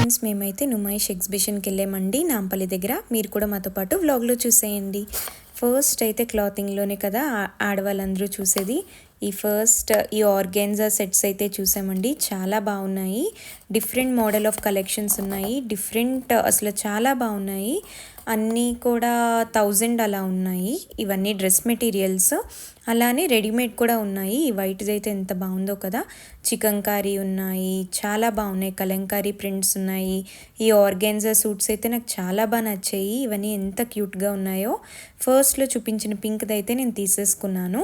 Friends, మేమైతే నుమాయిష్ ఎగ్జిబిషన్కి వెళ్ళామండి నాంపల్లి దగ్గర. మీరు కూడా మాతో పాటు వ్లాగ్లో చూసేయండి. ఫస్ట్ అయితే క్లాతింగ్లోనే కదా ఆడవాళ్ళందరూ చూసేది. ఈ ఆర్గాన్జా సెట్స్ అయితే చూసామండి. చాలా బాగున్నాయి. డిఫరెంట్ మోడల్ ఆఫ్ కలెక్షన్స్ ఉన్నాయి. అసలు చాలా బాగున్నాయి. అన్నీ కూడా 1000 అలా ఉన్నాయి. ఇవన్నీ డ్రెస్ మెటీరియల్స్. అలానే రెడీమేడ్ కూడా ఉన్నాయి. ఈ వైట్ది అయితే ఎంత బాగుందో కదా. చికంకారీ ఉన్నాయి, చాలా బాగున్నాయి. కలంకారీ ప్రింట్స్ ఉన్నాయి. ఈ ఆర్గాన్జా సూట్స్ అయితే నాకు చాలా బాగా నచ్చాయి. ఇవన్నీ ఎంత క్యూట్గా ఉన్నాయో. ఫస్ట్లో చూపించిన పింక్ది అయితే నేను తీసేసుకున్నాను.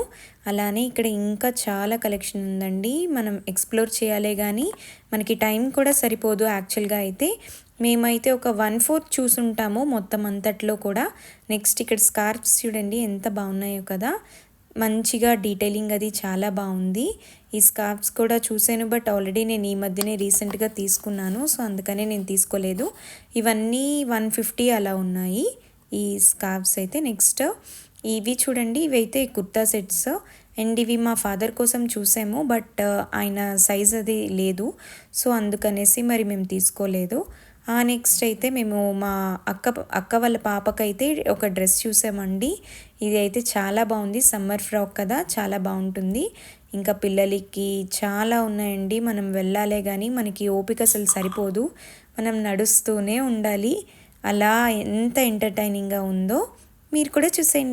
అలానే ఇక్కడ ఇంకా చాలా కలెక్షన్ ఉందండి. మనం ఎక్స్ప్లోర్ చేయాలే కానీ మనకి టైం కూడా సరిపోదు. యాక్చువల్గా అయితే మేమైతే ఒక 1/4 చూసుంటాము మొత్తం అంతట్లో కూడా. నెక్స్ట్ ఇక్కడ స్కార్ఫ్స్ చూడండి ఎంత బాగున్నాయో కదా. మంచిగా డీటెయిలింగ్ అది చాలా బాగుంది. ఈ స్కార్ఫ్స్ కూడా చూసాను, బట్ ఆల్రెడీ నేను ఈ మధ్యనే రీసెంట్గా తీసుకున్నాను. సో అందుకనే నేను తీసుకోలేదు. ఇవన్నీ 150 అలా ఉన్నాయి ఈ స్కార్ఫ్స్ అయితే. నెక్స్ట్ ఇవి చూడండి, ఇవైతే కుర్తా సెట్స్ అండ్ ఇవి మా ఫాదర్ కోసం చూసాము, బట్ ఆయన సైజ్ అది లేదు. సో అందుకనేసి మరి మేము తీసుకోలేదు. నెక్స్ట్ అయితే మేము మా అక్క వాళ్ళ పాపకైతే ఒక డ్రెస్ చూసామండి. ఇది అయితే చాలా బాగుంది. సమ్మర్ ఫ్రాక్ కదా, చాలా బాగుంటుంది. ఇంకా పిల్లలకి చాలా ఉన్నాయండి. మనం వెళ్ళాలే కానీ మనకి ఓపిక అసలు సరిపోదు. మనం నడుస్తూనే ఉండాలి. అలా ఎంత ఎంటర్టైనింగ్గా ఉందో మీరు కూడా చూసేయండి.